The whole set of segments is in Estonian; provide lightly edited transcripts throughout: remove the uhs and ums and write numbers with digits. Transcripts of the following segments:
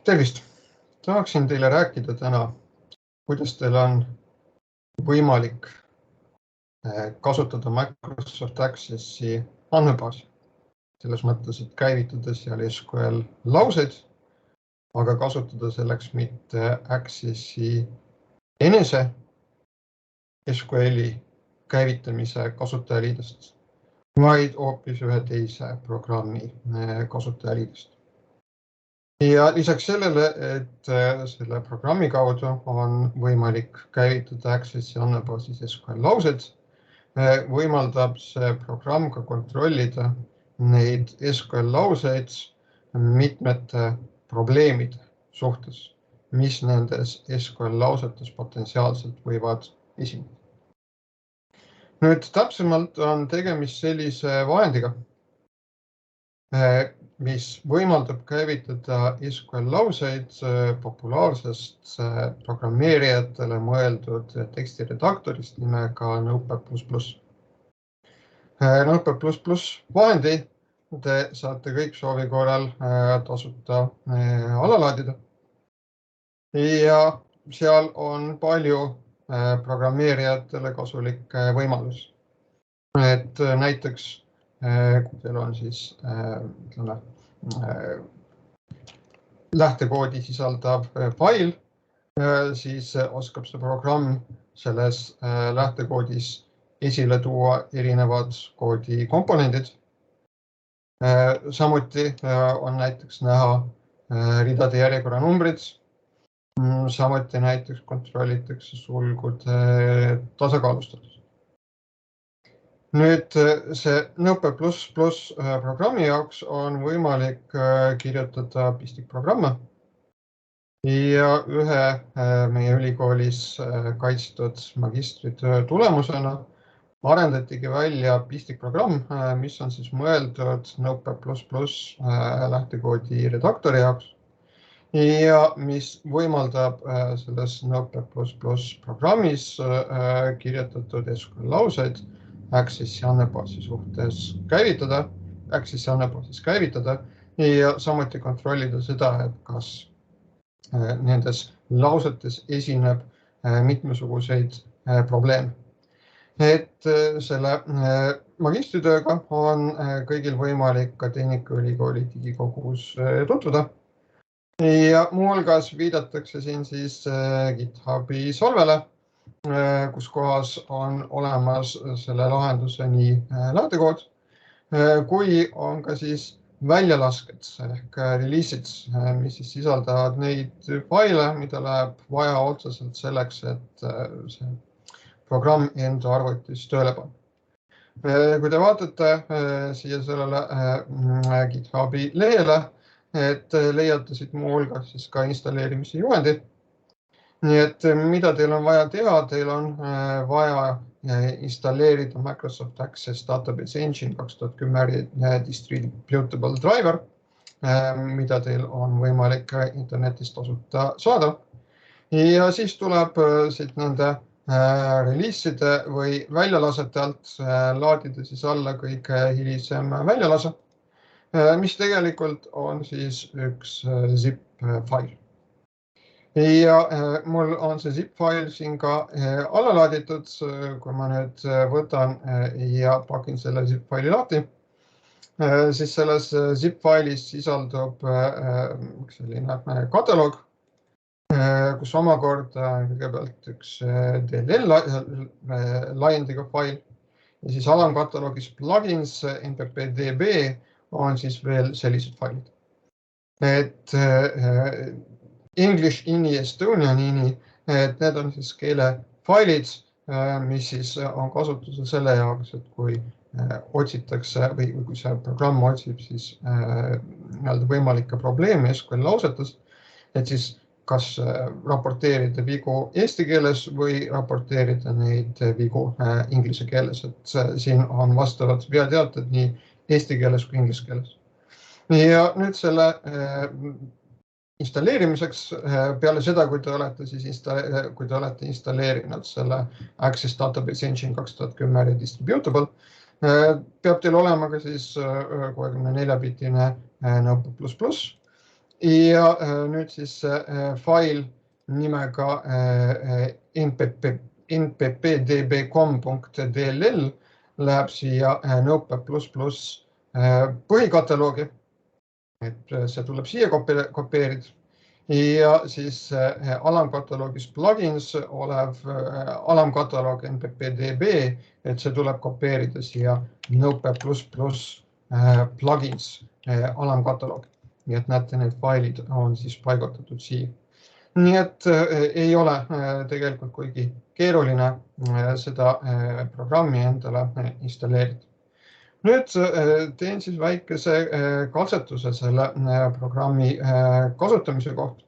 Tervist! Tahaksin teile rääkida täna, kuidas teil on võimalik kasutada Microsoft Accessi andmebaasi. Selles mõttes, et käivitada seal SQL lauseid, aga kasutada selleks mitte Accessi enese SQLi käivitamise kasutajaliidest, vaid hoopis ühe teise programmi kasutajaliidest. Ja lisaks sellele, et selle programmi kaudu on võimalik käivitada Accessi andmebaasis SQL laused, võimaldab see programm ka kontrollida neid SQL lauseid mitmete probleemide suhtes, mis nendes SQL lausetes potentsiaalselt võivad esineda. Nüüd täpsemalt on tegemist sellise vahendiga, mis võimaldab käivitada SQL lauseid populaarsest programmeerijatele mõeldud tekstiredaktorist nimega Notepad++. Notepad++ vahendi te saate kõik soovi korral tasuta alalaadida. Ja seal on palju programmeerijatele kasulik võimalus. Et näiteks kui teil on siis lähtekoodi sisaldav fail, siis oskab see programm selles lähtekoodis esile tuua erinevad koodi komponendid. Samuti on näiteks näha ridade järjekorra numbrid. Samuti näiteks kontrollitakse sulgude tasakaalustatus. Nüüd see Notepad++ programmi jaoks on võimalik kirjutada pistikprogramme ja ühe meie ülikoolis kaitstud magistritöö tulemusena arendatigi välja pistikprogramm, mis on siis mõeldud Notepad++ lähtekoodi redaktori jaoks ja mis võimaldab selles Notepad++ programmis kirjutatud SQL lauseid Accessi andmebaasis käivitada ja samuti kontrollida seda, et kas nendes lausetes esineb mitmesuguseid probleeme. Et selle magistritööga on kõigil võimalik ka Tehnikaülikooli digikogus tutvuda. Ja muuhulgas viidatakse siin siis GitHubi solvele, kus kohas on olemas selle lahenduse nii lähtekood, kui on ka siis väljalasked ehk release'id, mis siis sisaldavad neid faile, mida läheb vaja otseselt selleks, et see programm enda arvutis tööle panna. Kui te vaatate siia sellele GitHubi lehele, et leiate siit muuhulgas siis ka installeerimise juhendi. Nii et mida teil on vaja teha? Teil on vaja installeerida Microsoft Access Database Engine 2010 distributable driver, mida teil on võimalik internetist tasuta saada. Ja siis tuleb siit nende release'ide või väljalasete alt laadida siis alla kõige hilisem väljalase, mis tegelikult on siis üks zip-fail. Ja mul on see zip-fail siin ka alla laaditud, kui ma nüüd võtan ja pakin selle zip-faili lahti, siis selles zip-failis sisaldub selline kataloog, kus omakorda kõigepealt üks DLL laiendiga fail ja siis alamkataloogis plugins nppdb on siis veel sellised failid. Et English ini Estonian ini, et need on siis keelefailid, mis siis on kasutusel selle jaoks, et kui otsitakse või kui see programm otsib siis võimalikke probleeme SQL lausetes, et siis kas raporteerida vigu eesti keeles või raporteerida neid vigu inglise keeles, et siin on vastavad veateated nii eesti keeles kui inglise keeles. Ja nüüd selle installeerimiseks peale seda, kui te olete installeerinud selle Access Database Engine 2010 distributable, peab teil olema ka siis 64-bitine Notepad++, Ja nüüd siis fail nimega nppdb.com.dll läheb siia Notepad++ põhikataloogi. Et see tuleb siia kopeerida. Ja siis alamkataloogis plugins olev alamkataloog nppdb, et see tuleb kopeerida siia Notepad++ plugins alamkataloogi. Nii et näete, need failid on siis paigutatud siia. Nii et ei ole tegelikult kuigi keeruline seda programmi endale installeerida. Nüüd teen siis väikese katsetuse selle programmi kasutamise kohta.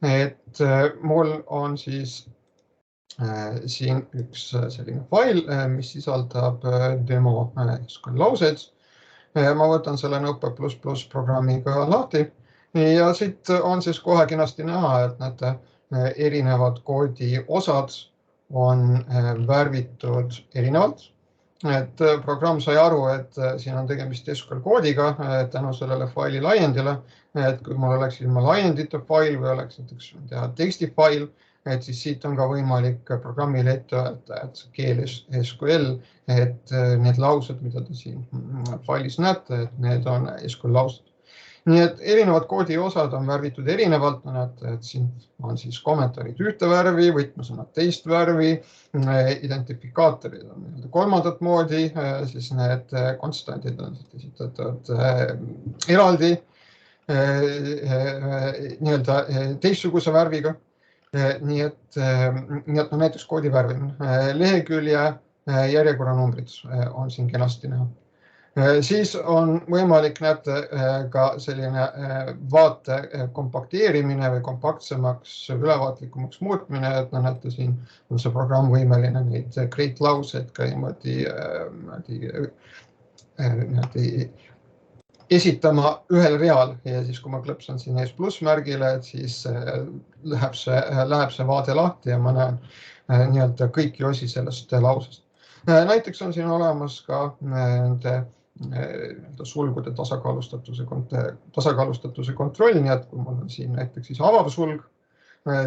Et mul on siis siin üks selline fail, mis sisaldab demo SQL lauseid. Ma võtan selle Notepad++ programmiga lahti ja siit on siis kohe kenasti näha, et näete, erinevad koodi osad on värvitud erinevalt. Et programm sai aru, et siin on tegemist SQL koodiga tänu sellele faili laiendile. Et kui mul oleks ilma laiendita fail või oleks näiteks tekstifail, et siis siit on ka võimalik programmile ette öelda, et keeles SQL, et need laused, mida te siin failis näete, et need on SQL laused. Nii et erinevad koodi osad on värvitud erinevalt. Näete, et siin on siis kommentaarid ühte värvi, võtmesõnad teist värvi, identifikaatorid on kolmandat moodi, siis need konstantid on esitatud eraldi teistsuguse värviga. Nii et näiteks koodi värvimine, lehekülje järjekorranumbrid on siin kenasti näha. Siis on võimalik, näete, ka selline vaate kompakteerimine või kompaktsemaks, ülevaatlikumaks muutmine, et näete, siin on see programm võimeline neid great lauseid ka niimoodi esitama ühel real ja siis, kui ma klõpsan siin ees plussmärgile, et siis läheb see vaade lahti ja ma näen kõiki osi sellest lausest. Näiteks on siin olemas ka sulgude tasakaalustatuse kontroll, nii et kui mul on siin näiteks siis avav sulg,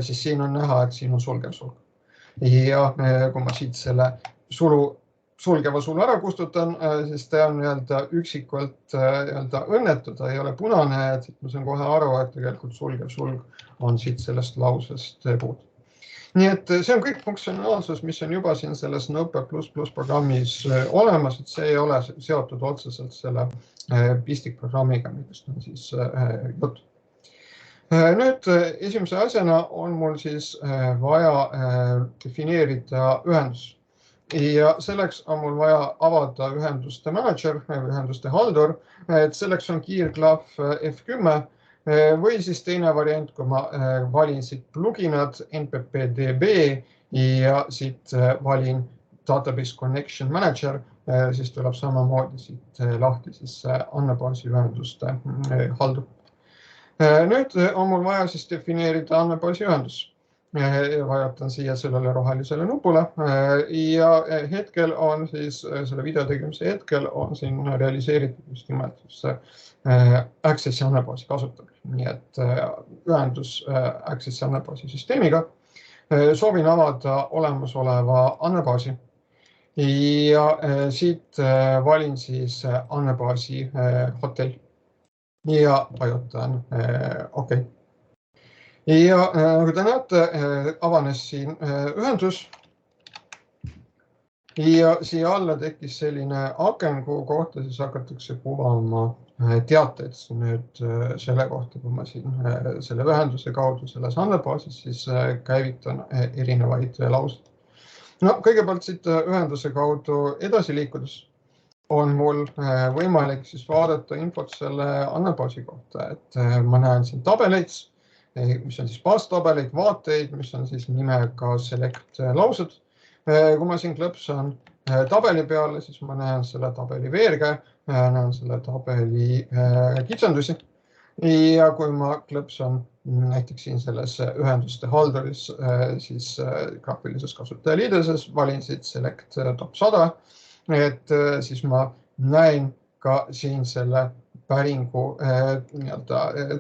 siis siin on näha, et siin on sulgev sulg. Ja kui ma siit selle sulgeva sulu ära kustutan, siis ta on üksikult õnnetu, ta ei ole punane, et ma saan kohe aru, et tegelikult sulgev sulg on siit sellest lausest puudu. Nii et see on kõik funktsionaalsus, mis on juba siin selles Notepad++ programmis olemas, et see ei ole seotud otseselt selle pistikprogrammiga, millest on siis jutt. Nüüd esimese asjana on mul siis vaja defineerida ühendus. Ja selleks on mul vaja avada ühenduste manager, ühenduste haldur, et selleks on kiirklahv F10 või siis teine variant, kui ma valin siit pluginad nppdb ja siit valin database connection manager, siis tuleb samamoodi siit lahti siis andmebaasi ühenduste haldur. Nüüd on mul vaja siis defineerida andmebaasi ühendus. Vajutan siia sellele rohelisele nupule ja hetkel on siis selle video tegemise hetkel on siin realiseeritud just nimelt Accessi andmebaasi kasutamine. Nii et ühendus Accessi andmebaasi süsteemiga. Soovin avada olemasoleva andmebaasi ja siit valin siis andmebaasi hotell ja vajutan OK. Ja nagu te näete, avanes siin ühendus ja siia alla tekkis selline aken, kuhu kohta siis hakatakse kuvama teateid nüüd selle kohta, kui ma siin selle ühenduse kaudu selles andmebaasis siis käivitan erinevaid lauseid. No kõigepealt siit ühenduse kaudu edasi liikudes on mul võimalik siis vaadata infot selle andmebaasi kohta, et ma näen siin tabeleid, mis on siis baastabeleid, vaateid, mis on siis nimega select laused. Kui ma siin klõpsan tabeli peale, siis ma näen selle tabeli veerge, näen selle tabeli kitsendusi. Ja kui ma klõpsan näiteks siin selles ühenduste halduris, siis graafilises kasutajaliideses valin siit select top 100, et siis ma näen ka siin selle päringu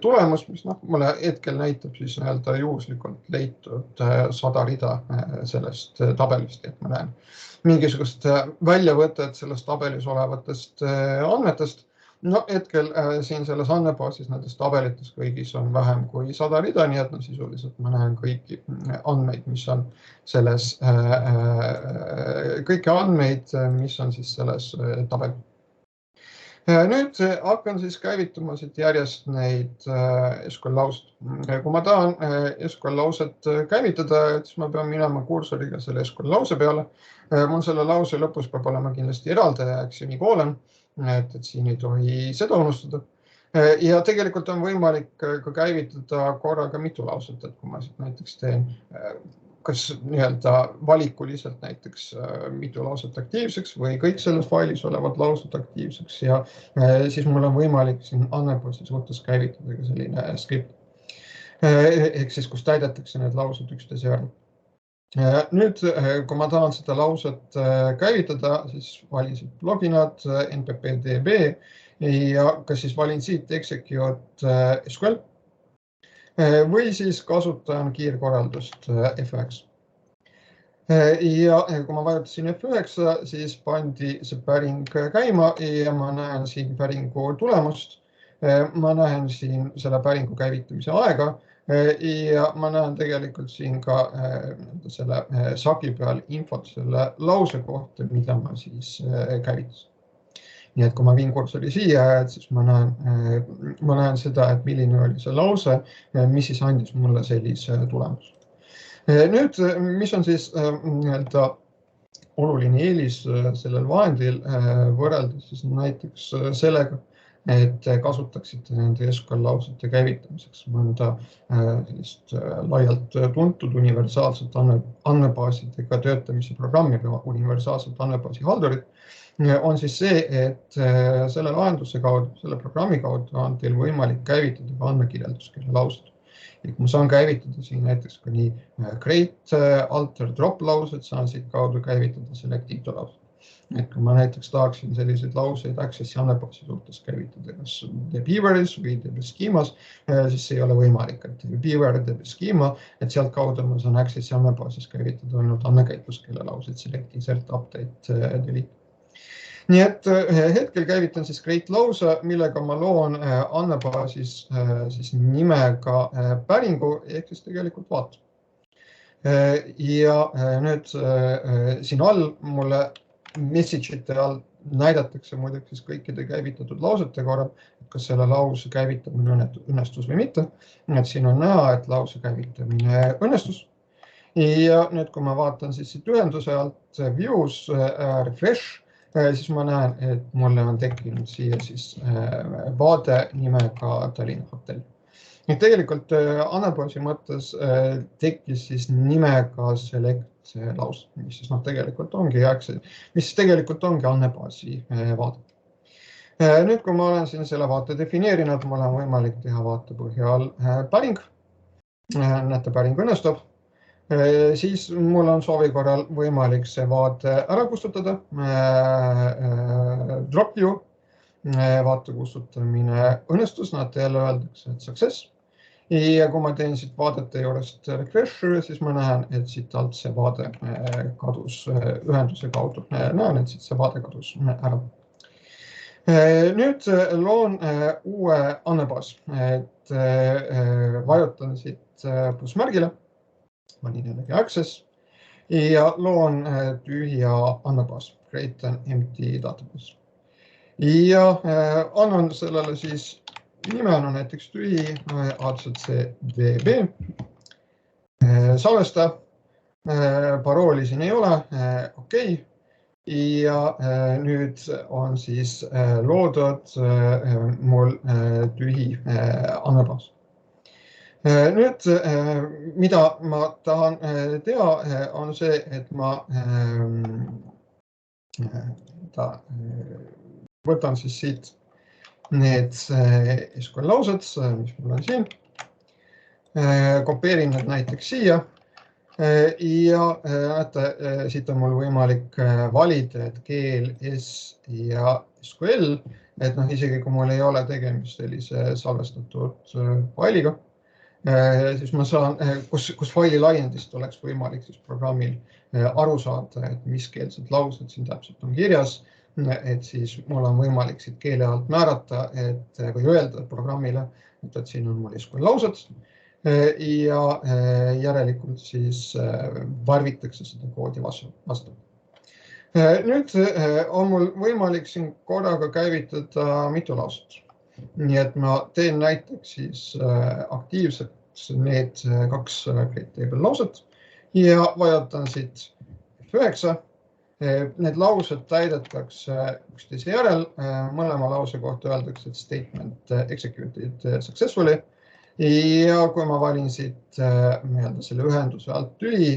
tulemus, mis mulle hetkel näitab siis juhuslikult leitud 100 rida sellest tabelist, et ma näen mingisugust väljavõtet sellest tabelis olevatest andmetest. No hetkel siin selles andmebaasis nendes tabelites kõigis on vähem kui 100 rida, nii et sisuliselt ma näen kõiki andmeid, mis on selles, kõiki andmeid, mis on siis selles tabelis. Nüüd hakkan siis käivituma siit järjest neid SQL lauset. Kui ma tahan SQL lauset käivitada, siis ma pean minema kursoriga selle SQL lause peale. Mul selle lause lõpus peab olema kindlasti eraldaja, semikolon, et siin ei tohi seda unustada. Ja tegelikult on võimalik ka käivitada korraga mitu lauset, et kui ma siit näiteks teen kas valikuliselt näiteks mitu lauset aktiivseks või kõik selles failis olevad laused aktiivseks ja siis mul on võimalik siin andmebaasi suhtes käivitada ka selline skript. Ehk siis, kus täidetakse need laused üksteise järel. Nüüd, kui ma tahan seda lauset käivitada, siis valisin loginad, nppdb ja kas siis valin siit execute SQL või siis kasutan kiirkorraldust F9. Ja kui ma vajutasin F9, siis pandi see päring käima ja ma näen siin päringu tulemust. Ma näen siin selle päringu käivitamise aega ja ma näen tegelikult siin ka selle sagi peal infot selle lause kohta, mida ma siis käivitasin. Nii et kui ma viin kursori siia, siis ma näen seda, et milline oli see lause, mis siis andis mulle sellise tulemus. Nüüd, mis on siis oluline eelis sellel vahendil võrreldes siis näiteks sellega, et kasutaksite nende SQL lausete käivitamiseks mõnda sellist laialt tuntud universaalset andmebaasidega töötamise programmi või universaalset andmebaasi haldurit, on siis see, et selle lahenduse kaudu, selle programmi kaudu on teil võimalik käivitada ka andmekirjelduskeele laused. Ja kui ma saan käivitada siin näiteks ka nii create, alter, drop laused, saan siit kaudu käivitada selective laused. Et kui ma näiteks tahaksin selliseid lauseid Accessi andmebaasi suhtes käivitada, kas dbeaveris või dbschemas, siis see ei ole võimalik, et dbeaver, dbschema, et sealt kaudu ma saan Accessi andmebaasis käivitada ainult andmekäitluskeele lauseid, select, insert, update, delete. Nii et hetkel käivitan siis create lause, millega ma loon andmebaasis siis nimega päringu, ehk siis tegelikult vaat. Ja nüüd siin all mulle message'ite all näidatakse muidugi siis kõikide käivitatud lausete korral, kas selle lause käivitamine õnnestus või mitte. Et siin on näha, et lause käivitamine õnnestus. Ja nüüd, kui ma vaatan siis siit ühenduse alt views refresh, siis ma näen, et mulle on tekkinud siia siis vaade nimega Tallinna hotell. Nüüd tegelikult andmebaasi mõttes tekkis siis nimega select lause, mis siis tegelikult ongi andmebaasi vaade. Nüüd, kui ma olen siin selle vaate defineerinud, mul on võimalik teha vaate põhjal päring. Näete, päring õnnestub. Siis mul on soovi korral võimalik see vaate ära kustutada, drop view, vaate kustutamine õnnestus, nad jälle öeldakse, et success. Ja kui ma teen siit vaadete juurest refresh, siis ma näen, et siit alt see vaade kadus ühenduse kaudu. Näen, et siit see vaade kadus ära. Nüüd loon uue andmebaas, et vajutan siit plussmärgile. Valin jällegi Access ja loon tühja andmebaas, create an empty database. Ja annan sellele siis nimena näiteks tühi ACCDB. Salvesta, parooli siin ei ole, okei. Ja nüüd on siis loodud mul tühi andmebaas. Nüüd, mida ma tahan teha, on see, et ma võtan siis siit need SQL laused, mis mul on siin, kopeerin need näiteks siia ja siit on mul võimalik valida, et keel, S ja SQL et isegi kui mul ei ole tegemist sellise salvestatud failiga, siis ma saan, kus faili laiendist oleks võimalik siis programmil aru saada, et mis keelsed laused siin täpselt on kirjas, et siis mul on võimalik siit keele alt määrata, või öelda programmile, et siin on mul SQL laused ja järelikult siis varvitakse seda koodi vastu. Nüüd on mul võimalik siin korraga käivitada mitu lauset. Nii et ma teen näiteks siis aktiivseks need 2 createable lauset ja vajutan siit F9. Need laused täidetakse üksteise järel. Mõlema lause kohta öeldakse, et statement executed successfully. Ja kui ma valin siit selle ühenduse alt tüli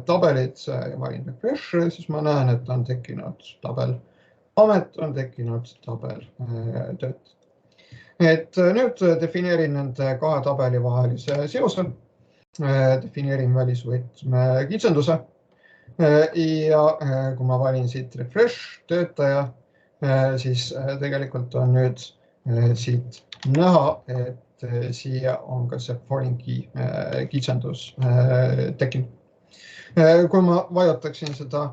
tabelid ja valin refresh, siis ma näen, et on tekkinud tabel amet, on tekkinud tabel tööt. Et nüüd defineerin nende 2 tabeli vahelise seose, defineerin välisvõtme kitsenduse ja kui ma valin siit refresh töötaja, siis tegelikult on nüüd siit näha, et siia on ka see foreign key kitsendus tekkinud. Kui ma vajutaksin seda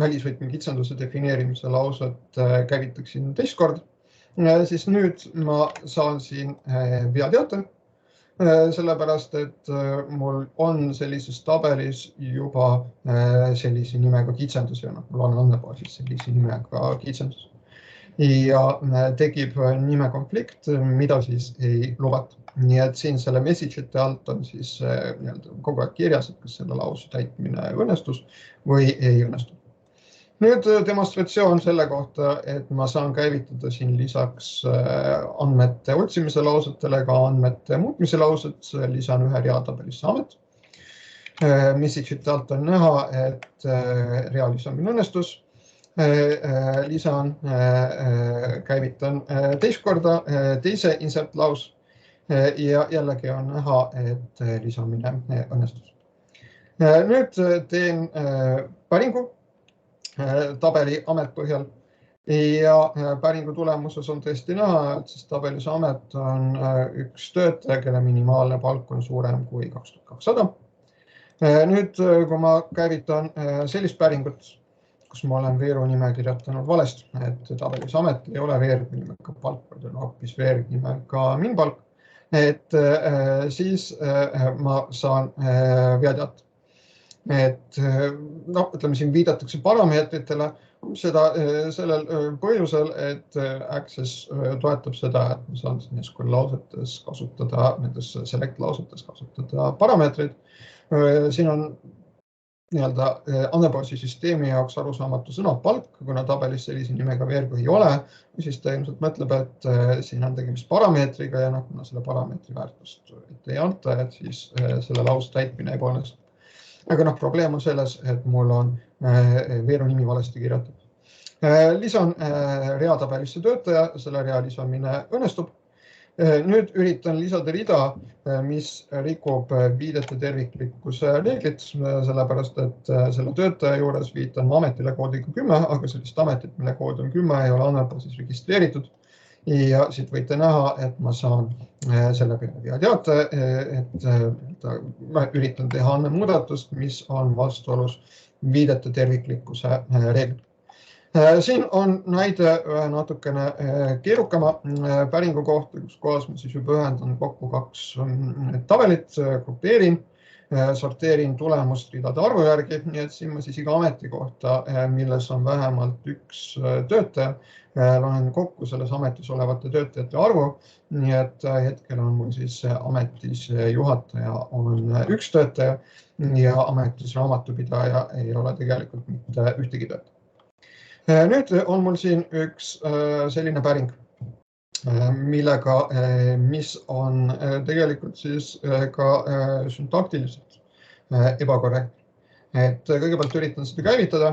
välisvõtme kitsenduse defineerimise lauset käivitaksin teist kord, siis nüüd ma saan siin veateate, sellepärast, et mul on sellises tabelis juba sellise nimega kitsendus ja mul on andmebaasis sellise nimega kitsendus. Ja tekib nime konflikt, mida siis ei lubata. Nii et siin selle message'ite alt on siis kogu aeg kirjas, et kas selle lause täitmine õnnestus või ei õnnestu. Nüüd demonstratsioon selle kohta, et ma saan käivitada siin lisaks andmete otsimise lausetele ka andmete muutmise lauset, lisan ühe rea tabelisse amet. Message'ite alt on näha, et rea lisamine õnnestus. Lisan, käivitan teist korda teise insert laus ja jällegi on näha, et lisamine õnnestus. Nüüd teen päringu tabeli amet põhjal ja päringu tulemuses on tõesti näha, et siis tabelis amet on üks töötaja, kelle minimaalne palk on suurem kui 2200. Nüüd, kui ma käivitan sellist päringut, kus ma olen veeru nime kirjatanud valesti, et tabelis amet ei ole veeru nimega palk, vaid on hoopis veeru nimega minpalk, et siis ma saan veateate. Et ütleme, siin viidatakse parameetritele seda sellel põhjusel, et Access toetab seda, et ma saan SQL lausetes kasutada, nendes select lausetes kasutada parameetreid. Siin on andmebaasi süsteemi jaoks arusaamatu sõna palk, kuna tabelis sellise nimega veergu ei ole, siis ta ilmselt mõtleb, et siin on tegemist parameetriga ja kuna selle parameetri väärtust ette ei anta, et siis selle lause täitmine ei õnnestu. Aga probleem on selles, et mul on veeru nimi valesti kirjutatud. Lisan rea tabelisse töötaja, selle rea lisamine õnnestub. Nüüd üritan lisada rida, mis rikub viidete terviklikkuse reeglit, sellepärast, et selle töötaja juures viitan ma ametile koodiga 10, aga sellist ametit, mille kood on 10, ei ole andmebaasis registreeritud. Ja siit võite näha, et ma saan selle peale veateate, et ma üritan teha andmemuudatust, mis on vastuolus viidete terviklikkuse reeglid. Siin on näide natukene keerukama päringu kohta, kus kohas ma siis juba ühendan kokku 2 tabelit, grupeerin, sorteerin tulemust ridade arvu järgi, nii et siin ma siis iga ameti kohta, milles on vähemalt üks töötaja, loen kokku selles ametis olevate töötajate arvu, nii et hetkel on mul siis ametis juhataja on üks töötaja ja ametis raamatupidaja ei ole tegelikult mitte ühtegi töötaja. Nüüd on mul siin üks selline päring, mis on tegelikult siis ka süntaktiliselt ebakorrektne. Et kõigepealt üritan seda käivitada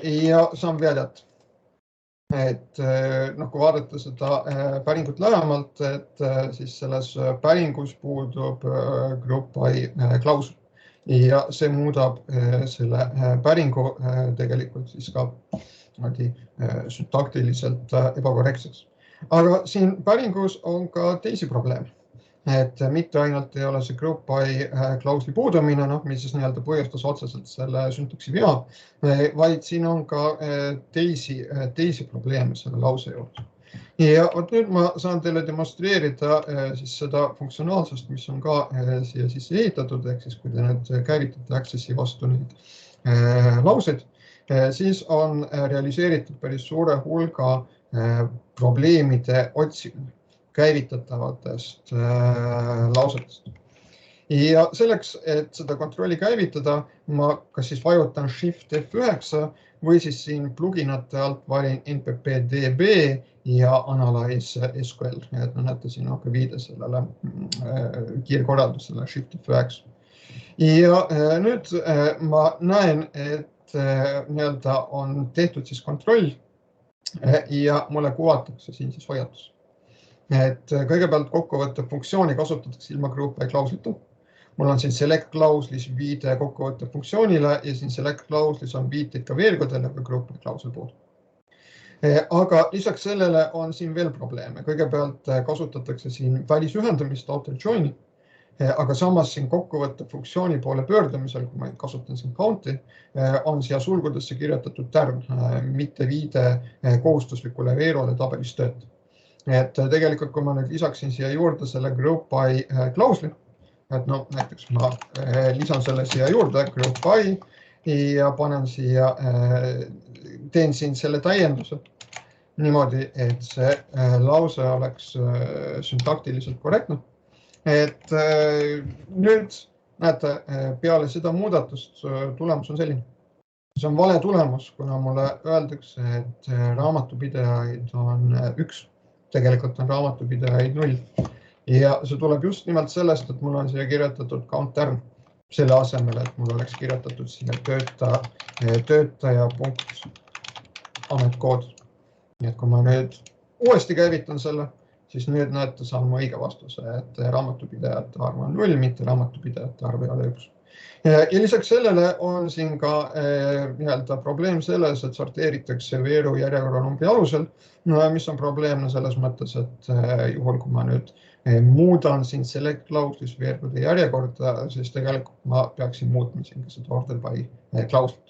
ja saan veateate. Et kui vaadata seda päringut lähemalt, et siis selles päringus puudub group by klausel ja see muudab selle päringu tegelikult siis ka syntaktiliselt ebakorrektseks. Aga siin päringus on ka teisi probleeme. Et mitte ainult ei ole see group by klausli puudumine, mis siis nii-öelda põhjustas otseselt selle syntaksi vea, vaid siin on ka teisi probleeme selle lause juures. Ja nüüd ma saan teile demonstreerida siis seda funktsionaalsust, mis on ka siia sisse ehitatud, ehk siis kui te nüüd käivitate Accessi vastu neid lauseid, siis on realiseeritud päris suure hulga probleemide otsimine käivitatavatest lausetest. Ja selleks, et seda kontrolli käivitada, ma kas siis vajutan Shift F9 või siis siin pluginate alt valin nppdb ja Analyze SQL. Et näete, siin on ka viide sellele kiirkorraldusele Shift F9. Ja nüüd ma näen, et nii-öelda on tehtud siis kontroll ja mulle kuvatakse siin siis hoiatus. Et kõigepealt kokkuvõtte funktsiooni kasutatakse ilma group by klauslita. Mul on siin select klauslis viide kokkuvõtte funktsioonile ja siin select klauslis on viiteid ka veergudele, aga group by klausel puudub. Aga lisaks sellele on siin veel probleeme. Kõigepealt kasutatakse siin välisühendamist auto join'i, aga samas siin kokkuvõtte funktsiooni poole pöördumisel, kui ma kasutan siin count'i, on siia sulgudesse kirjutatud tärn, mitte viide kohustuslikule veerole tabelis tööta. Et tegelikult, kui ma nüüd lisaksin siia juurde selle group by klausli, et näiteks ma lisan selle siia juurde group by ja panen siia, teen siin selle täienduse niimoodi, et see lause oleks syntaktiliselt korrektne. Et nüüd näete, peale seda muudatust tulemus on selline. See on vale tulemus, kuna mulle öeldakse, et raamatupidajaid on 1. Tegelikult on raamatupidajaid 0. Ja see tuleb just nimelt sellest, et mul on siia kirjutatud count tärn. Selle asemel, et mul oleks kirjutatud siia töötaja punkt ametkood. Nii et kui ma nüüd uuesti käivitan selle, siis nüüd näete, saan ma õige vastuse, et raamatupidajate arv on 0, mitte raamatupidajate arv ei ole 1. Ja lisaks sellele on siin ka probleem selles, et sorteeritakse veeru järjekorranumbri alusel, mis on probleemne selles mõttes, et juhul kui ma nüüd muudan siin select klauslis veergude järjekorda, siis tegelikult ma peaksin muutma siin ka seda order by klauslit.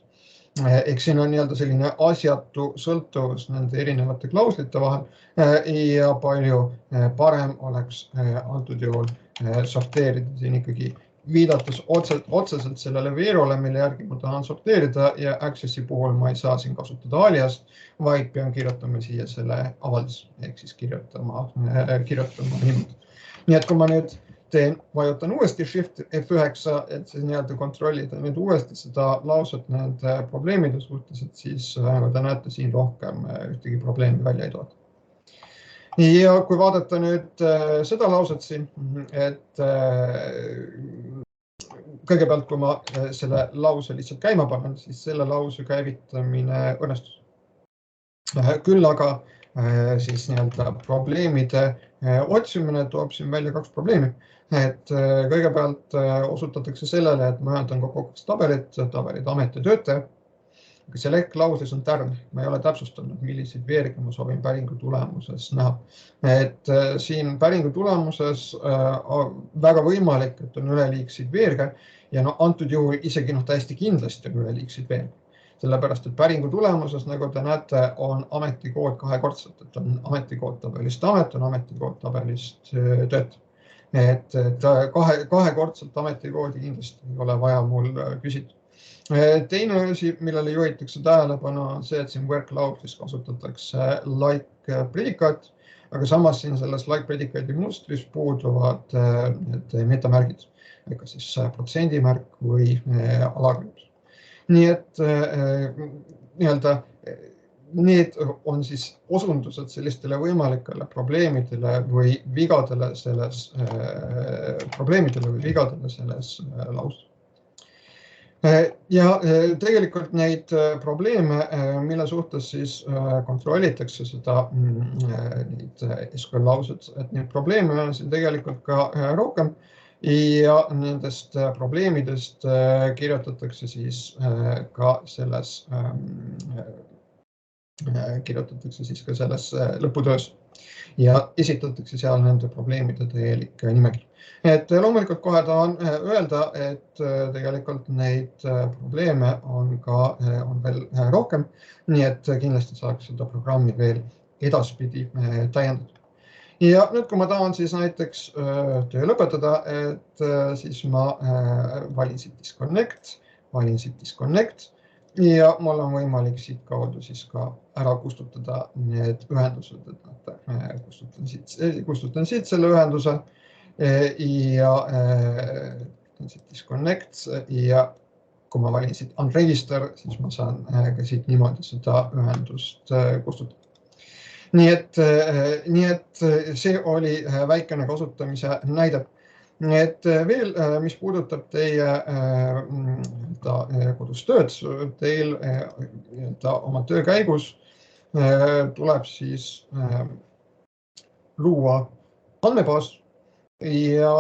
Ehk siin on selline asjatu sõltuvus nende erinevate klauslite vahel ja palju parem oleks antud juhul sorteerida siin ikkagi viidates otseselt sellele veerole, mille järgi ma tahan sorteerida ja Accessi puhul ma ei saa siin kasutada aliast, vaid pean kirjutama siia selle avaldis, ehk siis kirjutama niimoodi. Nii et kui ma nüüd vajutan uuesti Shift F9, et siis kontrollida nüüd uuesti seda lauset nende probleemide suhtes, et siis nagu te näete siin rohkem ühtegi probleemi välja ei toota. Ja kui vaadata nüüd seda lauset siin, et kõigepealt, kui ma selle lause lihtsalt käima panen, siis selle lause käivitamine õnnestus. Küll aga siis probleemide otsimine toob siin välja 2 probleemi. Et kõigepealt osutatakse sellele, et ma ühendan kokku 2 tabelid amet ja töötaja. Select klauslis on tärn, ma ei ole täpsustanud, milliseid veerge ma soovin päringu tulemuses näha. Et siin päringu tulemuses väga võimalik, et on üleliigseid veerge ja antud juhul isegi täiesti kindlasti on üleliigseid veerge. Sellepärast, et päringu tulemuses, nagu te näete, on ametikood kahekordselt, et on ametikood tabelist amet, on ametikood tabelist töötaja. Et kahekordselt ametikoodi kindlasti ei ole vaja mul küsida. Teine asi, millele juhitakse tähelepanu, on see, et siin where klauslis kasutatakse like predikaat, aga samas siin selles like predikaadi mustris puuduvad metamärgid, ega siis protsendimärk või alakriips. Nii et need on siis osundused sellistele võimalikele probleemidele või vigadele selles lauses. Ja tegelikult neid probleeme, mille suhtes siis kontrollitakse seda SQL lauset, et neid probleeme on siin tegelikult ka rohkem ja nendest probleemidest kirjutatakse siis ka selles kirjutatakse siis ka selles lõputöös ja esitatakse seal nende probleemide täielik nimekiri. Et loomulikult kohe tahan öelda, et tegelikult neid probleeme on veel rohkem, nii et kindlasti saaks seda programmi veel edaspidi täiendada. Ja nüüd, kui ma tahan siis näiteks töö lõpetada, et siis ma valin siit Disconnect ja mul on võimalik siit kaudu siis ka ära kustutada need ühendused, et kustutan siit selle ühenduse ja siit Disconnect ja kui ma valin siit Unregister, siis ma saan ka siit niimoodi seda ühendust kustutada. Nii et see oli väikene kasutamise näide. Et veel, mis puudutab teie kodus tööd, teil oma töö käigus tuleb siis luua andmebaas ja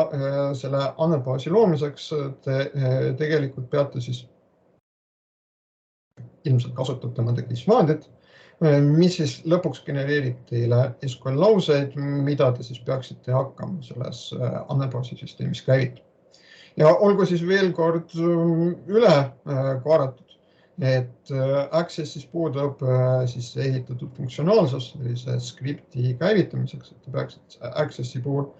selle andmebaasi loomiseks te tegelikult peate siis ilmselt kasutate mõndagi vahendit, mis siis lõpuks genereerib teile SQL lauseid, mida te siis peaksite hakkama selles andmebaasi süsteemis käivitama. Ja olgu siis veel kord üle korratud, et Access'is puudub siis ehitatud funktsionaalsus sellise skripti käivitamiseks, et te peaksite Access'i puhul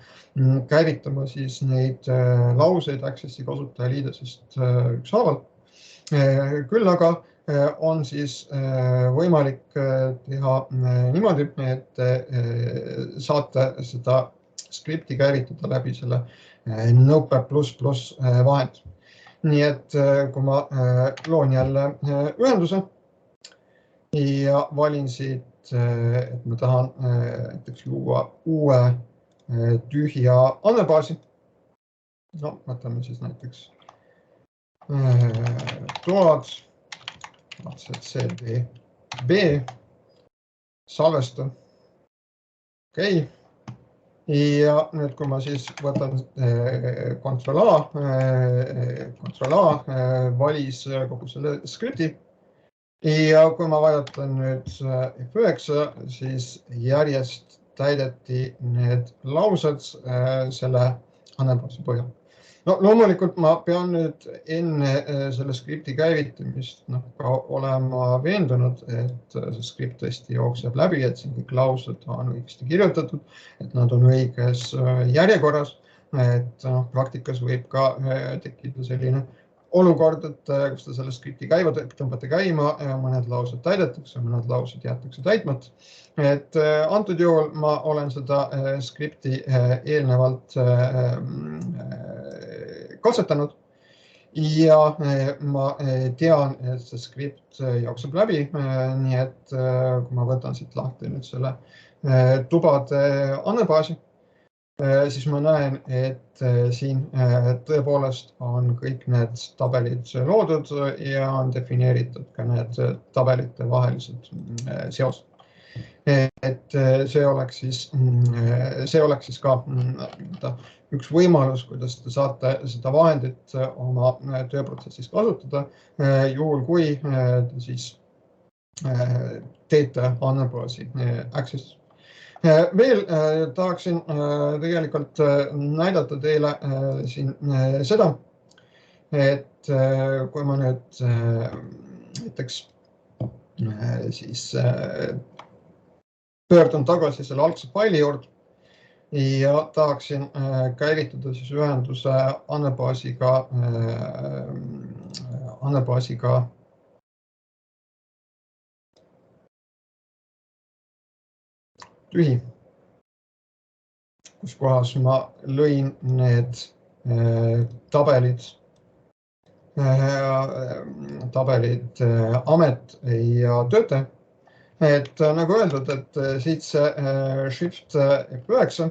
käivitama siis neid lauseid Access'i kasutajaliidesest ükshaaval. Küll aga on siis võimalik teha niimoodi, et saate seda skripti käivitada läbi selle Notepad++ vahend. Nii et kui ma loon jälle ühenduse ja valin siit, et ma tahan näiteks luua uue tühja andmebaasi. No, võtame siis näiteks toad. CDB, salvesta. Okei. Ja nüüd, kui ma siis võtan Ctrl+A, valis kogu selle skripti. Ja kui ma vajutan nüüd F9, siis järjest täideti need laused selle andmebaasi põhjal. No, loomulikult ma pean nüüd enne selle skripti käivitamist ka olema veendunud, et see skript tõesti jookseb läbi, et siin kõik laused on õigesti kirjutatud, et nad on õiges järjekorras, et praktikas võib ka tekkida selline olukord, et kus te selle skripti tõmbate käima, mõned laused täidetakse, mõned laused jäetakse täitmata. Et antud juhul ma olen seda skripti eelnevalt katsetanud ja ma tean, et see skript jookseb läbi, nii et kui ma võtan siit lahti nüüd selle tubade andmebaasi, siis ma näen, et siin tõepoolest on kõik need tabelid loodud ja on defineeritud ka need tabelite vahelised seosed. Et see oleks siis ka üks võimalus, kuidas te saate seda vahendit oma tööprotsessis kasutada, juhul kui te siis teete andmebaasi Access. Veel tahaksin tegelikult näidata teile siin seda, et kui ma nüüd näiteks siis pöördun tagasi selle algse faili juurde ja tahaksin käivitada siis ühenduse andmebaasiga tühi, kus kohas ma lõin need tabelid amet ja töötaja. Et nagu öeldud, et siit see Shift F9,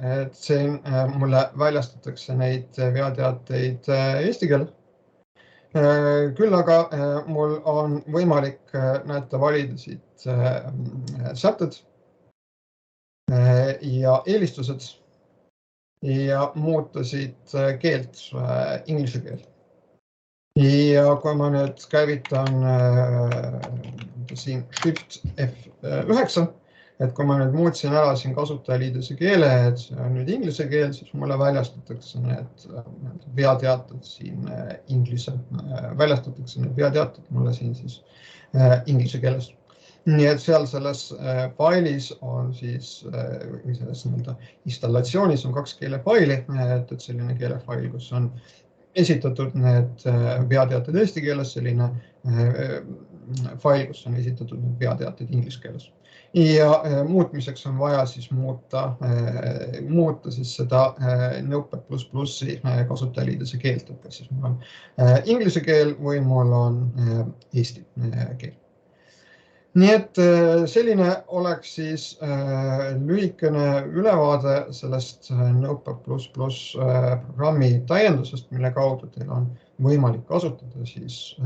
et siin mulle väljastatakse neid veateateid eesti keeles. Küll aga mul on võimalik, näete, valida siit sätted ja eelistused ja muuta siit keelt inglise keel. Ja kui ma nüüd käivitan siin Shift F9, et kui ma nüüd muutsin ära siin kasutajaliidese keele, et see on nüüd inglise keel, siis mulle väljastatakse need veateated siin väljastatakse need veateated mulle siin siis inglise keeles. Nii et seal selles failis on siis, või selles installatsioonis on 2 keelefaili, et selline keelefail, kus on esitatud need veateated eesti keeles, selline fail, kus on esitatud need veateated inglise keeles. Ja muutmiseks on vaja siis muuta siis seda Notepad++ kasutajaliidese keelt, et kas siis mul on inglise keel või mul on eesti keel. Nii et selline oleks siis lühikene ülevaade sellest Notepad++ programmi täiendusest, mille kaudu teil on võimalik kasutada siis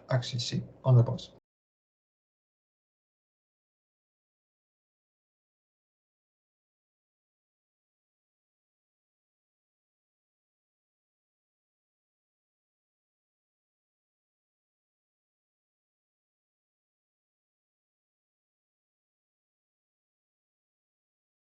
Access'i andmebaasi.